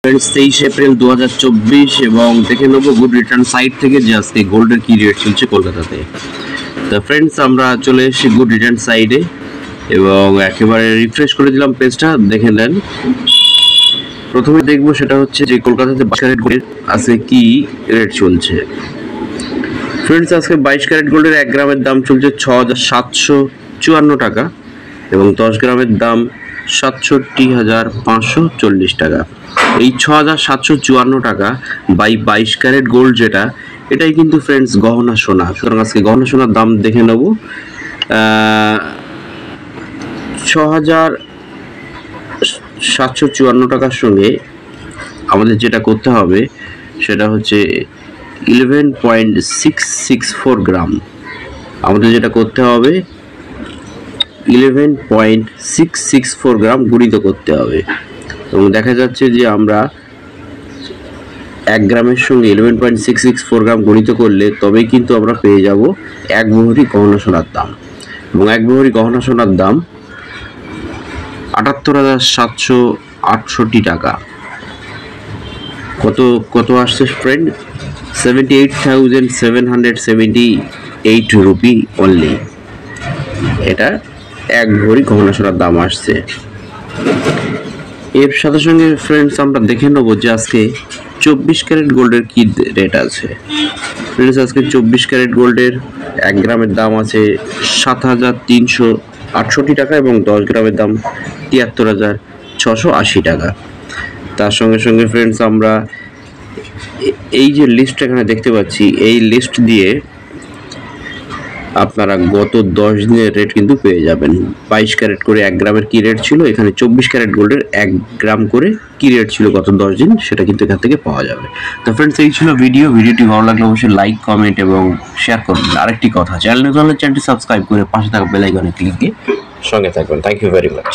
Friends 23 April 2024 এবং দেখে নেব গুড রিটার্ন সাইট থেকে যে আজকে গোল্ডের কি রেট চলছে কলকাতাতে। তো ফ্রেন্ডস আমরা চলে এসেছি গুড রিটার্ন সাইডে এবং একেবারে রিফ্রেশ করে দিলাম পেজটা, দেখে নেন। প্রথমে দেখবো সেটা হচ্ছে যে কলকাতাতে 22 ক্যারেট গোল্ডের আজকে কি রেট চলছে। ফ্রেন্ডস আজকে 22 ক্যারেট গোল্ডের 1 গ্রামের দাম চলছে 6754 টাকা এবং 10 গ্রামের দাম 67,540 টাকা। এই 6754 টাকা বাই 22 ক্যারেট গোল্ড যেটা, এটাই কিন্তু ফ্রেন্ডস গহনা সোনা। সুতরাং আজকে গহনা সোনার দাম দেখে নেব। 6754 টাকার সঙ্গে আমাদের যেটা করতে হবে সেটা হচ্ছে 11.664 গ্রাম। আমাদের যেটা করতে হবে 11.664 গ্রাম গুণিত করতে হবে এবং দেখা যাচ্ছে যে আমরা 1 গ্রামের সঙ্গে 11.664 গ্রাম গুণিত করলে তবেই কিন্তু আমরা পেয়ে যাব 1 ভরি গহনা সোনার দাম এবং 1 ভরি গহনা সোনার দাম 78,768 টাকা। কত আসছে ফ্রেন্ড? 78,778 rupee only. এটা 1 ভরি গহনা সোনার দাম আসছে। এর সাথে সঙ্গে ফ্রেন্ডস আমরা দেখে নেব যে আজকে 24 ক্যারেট গোল্ডের কি রেট আছে। ফ্রেন্ডস আজকে 24 ক্যারেট গোল্ডের 1 গ্রামের দাম আছে 7,368 টাকা এবং 10 গ্রামের দাম 73,680 টাকা। তার সঙ্গে সঙ্গে ফ্রেন্ডস আমরা এই যে লিস্ট এখানে দেখতে পাচ্ছি, এই লিস্ট দিয়ে আপনারা গত 10 দিনের রেট কিন্তু পেয়ে যাবেন। 22 ক্যারেট করে 1 গ্রামের কি রেট ছিল, এখানে 24 ক্যারেট গোল্ডের 1 গ্রাম করে কি রেট ছিল গত 10 দিন, সেটা কিন্তু এখান থেকে পাওয়া যাবে। তো ফ্রেন্ডস এই ছিল ভিডিওটি ভালো লাগলে অবশ্যই লাইক, কমেন্ট এবং শেয়ার করবেন। আরেকটি কথা, চ্যানেলটি সাবস্ক্রাইব করে পাশে থাকা বেল আইকনে ক্লিক দিয়ে সঙ্গে থাকবেন। Thank you very much.